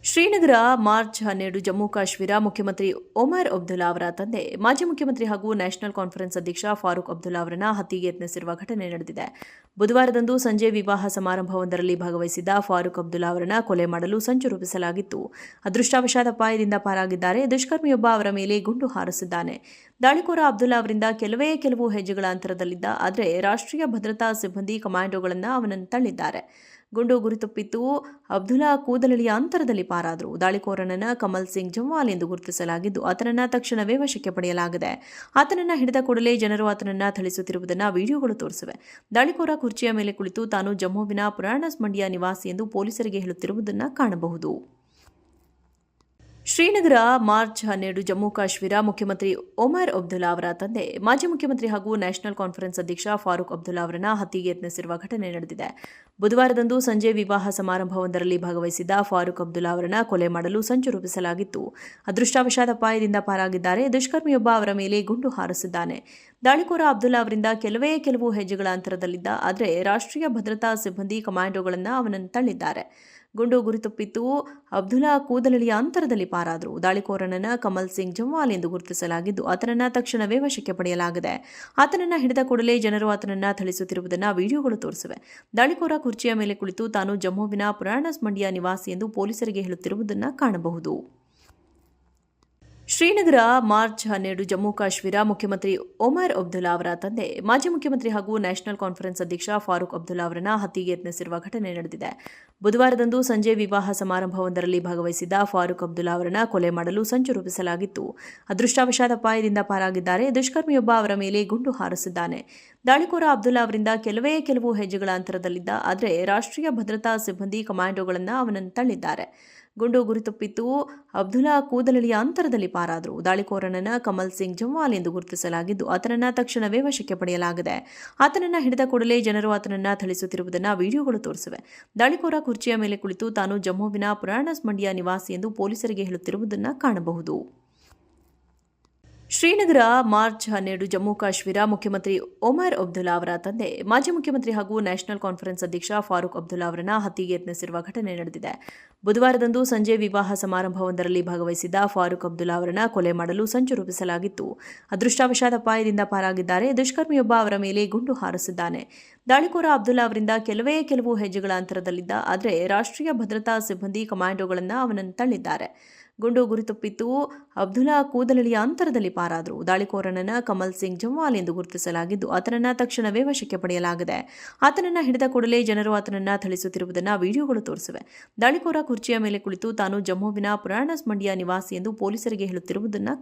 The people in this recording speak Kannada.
ಶ್ರೀನಗರ ಮಾರ್ಚ್ 12 ಜಮ್ಮು ಕಾಶ್ಮೀರ ಮುಖ್ಯಮಂತ್ರಿ ಒಮರ್ ಅಬ್ದುಲ್ಲಾ ಅವರ ತಂದೆ ಮಾಜಿ ಮುಖ್ಯಮಂತ್ರಿ ಹಾಗೂ ನ್ಯಾಷನಲ್ ಕಾನ್ಫರೆನ್ಸ್ ಅಧ್ಯಕ್ಷ ಫಾರೂಕ್ ಅಬ್ದುಲ್ಲಾ ಅವರನ್ನ ಹತ್ಯೆಗೆ ಯತ್ನಿಸಿರುವ ಘಟನೆ ನಡೆದಿದೆ. ಬುಧವಾರದಂದು ಸಂಜೆ ವಿವಾಹ ಸಮಾರಂಭವೊಂದರಲ್ಲಿ ಭಾಗವಹಿಸಿದ್ದ ಫಾರೂಕ್ ಅಬ್ದುಲ್ಲಾ ಅವರನ್ನ ಕೊಲೆ ಮಾಡಲು ಸಂಚು ರೂಪಿಸಲಾಗಿತ್ತು. ಅದೃಷ್ಟವಶಾತ್ ಅಪಾಯದಿಂದ ಪಾರಾಗಿದ್ದಾರೆ. ದುಷ್ಕರ್ಮಿಯೊಬ್ಬ ಅವರ ಮೇಲೆ ಗುಂಡು ಹಾರಿಸಿದ್ದಾನೆ. ದಾಳಿಕೋರ ಅಬ್ದುಲ್ಲಾ ಅವರಿಂದ ಕೆಲವು ಹೆಜ್ಜೆಗಳ ಅಂತರದಲ್ಲಿದ್ದ. ಆದರೆ ರಾಷ್ಟ್ರೀಯ ಭದ್ರತಾ ಸಿಬ್ಬಂದಿ ಕಮಾಂಡೋಗಳನ್ನು ಅವನನ್ನು ತಳ್ಳಿದ್ದಾರೆ. ಗುಂಡು ಗುರಿತಪ್ಪಿತ್ತು. ಅಬ್ದುಲ್ಲಾ ಕೂದಲೆಳೆಯ ಅಂತರದಲ್ಲಿ ಪಾರಾದರು. ದಾಳಿಕೋರನನ್ನ ಕಮಲ್ ಸಿಂಗ್ ಜಮ್ವಾಲ್ ಎಂದು ಗುರುತಿಸಲಾಗಿದ್ದು ಆತನನ್ನ ತಕ್ಷಣವೇ ವಶಕ್ಕೆ ಪಡೆಯಲಾಗಿದೆ. ಆತನನ್ನ ಹಿಡಿದ ಕೂಡಲೇ ಜನರು ಆತನನ್ನ ಥಳಿಸುತ್ತಿರುವುದನ್ನು ವಿಡಿಯೋಗಳು ತೋರಿಸಿವೆ. ದಾಳಿಕೋರ ಕುರ್ಚಿಯ ಮೇಲೆ ಕುಳಿತು ತಾನು ಜಮ್ಮುವಿನ ಪುರಾಣಸ್ ಮಂಡಿಯ ನಿವಾಸಿ ಎಂದು ಪೊಲೀಸರಿಗೆ ಹೇಳುತ್ತಿರುವುದನ್ನು ಕಾಣಬಹುದು. ಶ್ರೀನಗರ ಮಾರ್ಚ್ 12 ಜಮ್ಮು ಕಾಶ್ಮೀರ ಮುಖ್ಯಮಂತ್ರಿ ಒಮರ್ ಅಬ್ದುಲ್ಲಾ ಅವರ ತಂದೆ ಮಾಜಿ ಮುಖ್ಯಮಂತ್ರಿ ಹಾಗೂ ನ್ಯಾಷನಲ್ ಕಾನ್ಫರೆನ್ಸ್ ಅಧ್ಯಕ್ಷ ಫಾರೂಕ್ ಅಬ್ದುಲ್ಲಾ ಅವರನ್ನ ಹತ್ಯೆಗೆ ಯತ್ನಿಸಿರುವ ಘಟನೆ ನಡೆದಿದೆ. ಬುಧವಾರದಂದು ಸಂಜೆ ವಿವಾಹ ಸಮಾರಂಭವೊಂದರಲ್ಲಿ ಭಾಗವಹಿಸಿದ್ದ ಫಾರೂಕ್ ಅಬ್ದುಲ್ಲಾ ಅವರನ್ನ ಕೊಲೆ ಮಾಡಲು ಸಂಚು ರೂಪಿಸಲಾಗಿತ್ತು. ಅದೃಷ್ಟವಶಾತ್ ಅಪಾಯದಿಂದ ಪಾರಾಗಿದ್ದಾರೆ. ದುಷ್ಕರ್ಮಿಯೊಬ್ಬ ಅವರ ಮೇಲೆ ಗುಂಡು ಹಾರಿಸಿದ್ದಾನೆ. ದಾಳಿಕೋರ ಅಬ್ದುಲ್ಲಾ ಅವರಿಂದ ಕೆಲವು ಹೆಜ್ಜೆಗಳ ಅಂತರದಲ್ಲಿದ್ದ. ಆದರೆ ರಾಷ್ಟ್ರೀಯ ಭದ್ರತಾ ಸಿಬ್ಬಂದಿ ಕಮಾಂಡೋಗಳನ್ನು ಅವನನ್ನು ತಳ್ಳಿದ್ದಾರೆ. ಗುಂಡು ಗುರಿತಪ್ಪಿತ್ತು. ಅಬ್ದುಲ್ಲಾ ಕೂದಲೆಳೆಯ ಅಂತರದಲ್ಲಿ ಪಾರಾದರು. ದಾಳಿಕೋರನನ್ನ ಕಮಲ್ ಸಿಂಗ್ ಜಮ್ವಾಲ್ ಎಂದು ಗುರುತಿಸಲಾಗಿದ್ದು ಆತನನ್ನ ತಕ್ಷಣವೇ ವಶಕ್ಕೆ ಪಡೆಯಲಾಗಿದೆ. ಆತನನ್ನ ಹಿಡಿದ ಕೂಡಲೇ ಜನರು ಆತನನ್ನ ಥಳಿಸುತ್ತಿರುವುದನ್ನು ವಿಡಿಯೋಗಳು ತೋರಿಸಿವೆ. ದಾಳಿಕೋರ ಕುರ್ಚಿಯ ಮೇಲೆ ಕುಳಿತು ತಾನು ಜಮ್ಮುವಿನ ಪುರಾಣಸ್ ಮಂಡಿಯ ನಿವಾಸಿ ಎಂದು ಪೊಲೀಸರಿಗೆ ಹೇಳುತ್ತಿರುವುದನ್ನು ಕಾಣಬಹುದು. ಶ್ರೀನಗರ ಮಾರ್ಚ್ 12 ಜಮ್ಮು ಕಾಶ್ಮೀರ ಮುಖ್ಯಮಂತ್ರಿ ಒಮರ್ ಅಬ್ದುಲ್ಲಾ ಅವರ ತಂದೆ ಮಾಜಿ ಮುಖ್ಯಮಂತ್ರಿ ಹಾಗೂ ನ್ಯಾಷನಲ್ ಕಾನ್ಫರೆನ್ಸ್ ಅಧ್ಯಕ್ಷ ಫಾರೂಕ್ ಅಬ್ದುಲ್ಲಾ ಅವರನ್ನ ಹತ್ಯೆಗೆ ಯತ್ನಿಸಿರುವ ಘಟನೆ ನಡೆದಿದೆ. ಬುಧವಾರದಂದು ಸಂಜೆ ವಿವಾಹ ಸಮಾರಂಭವೊಂದರಲ್ಲಿ ಭಾಗವಹಿಸಿದ್ದ ಫಾರೂಕ್ ಅಬ್ದುಲ್ಲಾ ಅವರನ್ನ ಕೊಲೆ ಮಾಡಲು ಸಂಚು ರೂಪಿಸಲಾಗಿತ್ತು. ಅದೃಷ್ಟವಶಾತ್ ಅಪಾಯದಿಂದ ಪಾರಾಗಿದ್ದಾರೆ. ದುಷ್ಕರ್ಮಿಯೊಬ್ಬ ಅವರ ಮೇಲೆ ಗುಂಡು ಹಾರಿಸಿದ್ದಾನೆ. ದಾಳಿಕೋರ ಅಬ್ದುಲ್ಲಾ ಅವರಿಂದ ಕೆಲವು ಹೆಜ್ಜೆಗಳ ಅಂತರದಲ್ಲಿದ್ದ. ಆದರೆ ರಾಷ್ಟ್ರೀಯ ಭದ್ರತಾ ಸಿಬ್ಬಂದಿ ಕಮಾಂಡೋಗಳನ್ನು ಅವನನ್ನು ತಳ್ಳಿದ್ದಾರೆ. ಗುಂಡು ಗುರಿತಪ್ಪಿತ್ತು. ಅಬ್ದುಲ್ಲಾ ಕೂದಲೆಳೆಯ ಅಂತರದಲ್ಲಿ ಪಾರಾದರು. ದಾಳಿಕೋರನನ್ನ ಕಮಲ್ ಸಿಂಗ್ ಜಮ್ವಾಲ್ ಎಂದು ಗುರುತಿಸಲಾಗಿದ್ದು ಆತನನ್ನ ತಕ್ಷಣವೇ ವಶಕ್ಕೆ ಪಡೆಯಲಾಗಿದೆ. ಆತನನ್ನ ಹಿಡಿದ ಕೂಡಲೇ ಜನರು ಆತನನ್ನ ಥಳಿಸುತ್ತಿರುವುದನ್ನು ವಿಡಿಯೋಗಳು ತೋರಿಸಿವೆ. ದಾಳಿಕೋರ ಕುರ್ಚಿಯ ಮೇಲೆ ಕುಳಿತು ತಾನು ಜಮ್ಮುವಿನ ಪುರಾಣಸ್ ಮಂಡಿಯ ನಿವಾಸಿ ಎಂದು ಪೊಲೀಸರಿಗೆ ಹೇಳುತ್ತಿರುವುದನ್ನು ಕಾಣಬಹುದು. ಶ್ರೀನಗರ ಮಾರ್ಚ್ 12 ಜಮ್ಮು ಕಾಶ್ಮೀರ ಮುಖ್ಯಮಂತ್ರಿ ಒಮರ್ ಅಬ್ದುಲ್ಲಾ ಅವರ ತಂದೆ ಮಾಜಿ ಮುಖ್ಯಮಂತ್ರಿ ಹಾಗೂ ನ್ಯಾಷನಲ್ ಕಾನ್ಫರೆನ್ಸ್ ಅಧ್ಯಕ್ಷ ಫಾರೂಕ್ ಅಬ್ದುಲ್ಲಾ ಅವರನ್ನ ಹತ್ಯೆಗೆ ಯತ್ನಿಸಿರುವ ಘಟನೆ ನಡೆದಿದೆ. ಬುಧವಾರದಂದು ಸಂಜೆ ವಿವಾಹ ಸಮಾರಂಭವೊಂದರಲ್ಲಿ ಭಾಗವಹಿಸಿದ್ದ ಫಾರೂಕ್ ಅಬ್ದುಲ್ಲಾ ಅವರನ್ನ ಕೊಲೆ ಮಾಡಲು ಸಂಚು ರೂಪಿಸಲಾಗಿತ್ತು. ಅದೃಷ್ಟವಶಾತ್ ಅಪಾಯದಿಂದ ಪಾರಾಗಿದ್ದಾರೆ. ದುಷ್ಕರ್ಮಿಯೊಬ್ಬ ಅವರ ಮೇಲೆ ಗುಂಡು ಹಾರಿಸಿದ್ದಾನೆ. ದಾಳಿಕೋರ ಅಬ್ದುಲ್ಲಾ ಅವರಿಂದ ಕೆಲವು ಹೆಜ್ಜೆಗಳ ಅಂತರದಲ್ಲಿದ್ದ. ಆದರೆ ರಾಷ್ಟ್ರೀಯ ಭದ್ರತಾ ಸಿಬ್ಬಂದಿ ಕಮಾಂಡೋಗಳನ್ನು ಅವನನ್ನು ತಳ್ಳಿದ್ದಾರೆ. ಗುಂಡು ಗುರಿತಪ್ಪಿತ್ತು. ಅಬ್ದುಲ್ಲಾ ಕೂದಲೆಳೆಯ ಅಂತರದಲ್ಲಿ ಪಾರಾದರು. ದಾಳಿಕೋರನನ್ನ ಕಮಲ್ ಸಿಂಗ್ ಜಮ್ವಾಲ್ ಎಂದು ಗುರುತಿಸಲಾಗಿದ್ದು ಆತನನ್ನ ತಕ್ಷಣವೇ ವಶಕ್ಕೆ ಪಡೆಯಲಾಗಿದೆ. ಆತನನ್ನ ಹಿಡಿದ ಕೂಡಲೇ ಜನರು ಆತನನ್ನ ಥಳಿಸುತ್ತಿರುವುದನ್ನು ವಿಡಿಯೋಗಳು ತೋರಿಸಿವೆ. ದಾಳಿಕೋರ ಕುರ್ಚಿಯ ಮೇಲೆ ಕುಳಿತು ತಾನು ಜಮ್ಮುವಿನ ಪುರಾಣಸ್ ಮಂಡಿಯ ನಿವಾಸಿ ಎಂದು ಪೊಲೀಸರಿಗೆ ಹೇಳುತ್ತಿರುವುದನ್ನು